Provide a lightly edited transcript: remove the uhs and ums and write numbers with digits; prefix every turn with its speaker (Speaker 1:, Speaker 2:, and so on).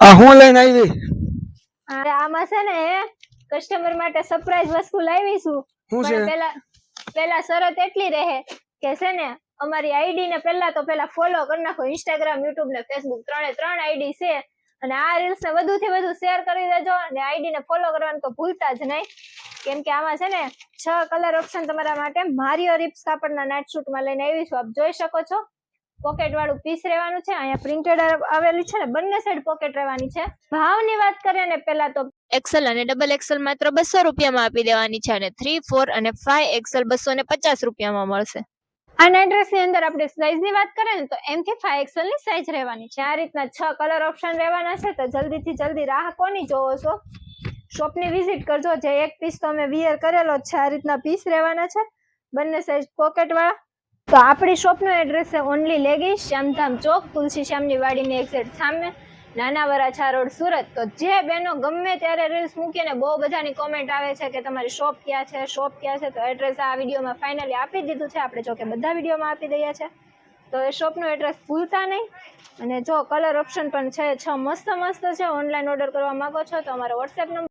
Speaker 1: આ હું લઈને આવી?
Speaker 2: આમાં છે ને કસ્ટમર માટે સરપ્રાઈઝ વસ્તુ લાવીશું. પણ પેલા શરત એટલી રહે કે છે ને અમારી આઈડી ને પેલા ફોલો કરી નાખો. ઇન્સ્ટાગ્રામ, યુટ્યુબ ને ફેસબુક ત્રણ આઈડી છે. અને આ રીલ્સ ને વધુથી વધુ શેર કરી દેજો અને આઈડી ને ફોલો કરવાનું તો ભૂલતા જ નહીં. કેમ કે આમાં છે ને 6 કલર ઓપ્શન તમારા માટે મારિયો રિપ્સ કાપડના નાઇટ શૂટ માં લઈને આવીશું. આપ જોઈ શકો છો. પોકેટ વાળું પીસ રહેવાનું છે. અહીંયા પ્રિન્ટેડ આવેલી છે ને, બંને સાઈડ પોકેટ રહેવાની છે. ભાવની વાત કરીએ ને પેલા તો એક્સેલ અને ડબલ એક્સેલ માત્ર 200 રૂપિયામાં આપી દેવાની છે અને 3, 4 અને 5 એક્સેલ 250 રૂપિયામાં મળશે. આ એડ્રેસ ની અંદર આપણે સાઈઝ ની વાત કરીએ ને તો M થી 5 એક્સેલ ની સાઈઝ રહેવાની છે. આ રીતના 6 કલર ઓપ્શન રહેવાના છે. તો જલ્દીથી જલ્દી રાહ કોની જોવો છો? શોપ ની વિઝિટ કરજો. જે એક પીસ તો અમે વિયર કરેલો છે. આ રીતના પીસ રહેવાના છે, બંને સાઈઝ પોકેટ વાળા. તો આપણી શોપ નું એડ્રેસ છે ઓનલી લેગીસ, શ્યામધામ ચોક, તુલસી શ્યામની વાડીની એક્ઝેક્ટ સામે, નાના વરાછા રોડ, સુરત. તો જે બેનો ગમે ત્યારે રીલ્સ મૂકીને બહુ બધાની કોમેન્ટ આવે છે કે તમારી શોપ ક્યાં છે, શોપ ક્યાં છે, તો એડ્રેસ આ વિડીયોમાં ફાઇનલી આપી દીધું છે. આપણે જો કે બધા વિડીયોમાં આપી દઈએ છે. તો એ શોપનું એડ્રેસ ભૂલતા નહીં. અને જો કલર ઓપ્શન પણ છે, 6 મસ્ત છે. ઓનલાઈન ઓર્ડર કરવા માંગો છો તો અમારો વોટ્સએપ નંબર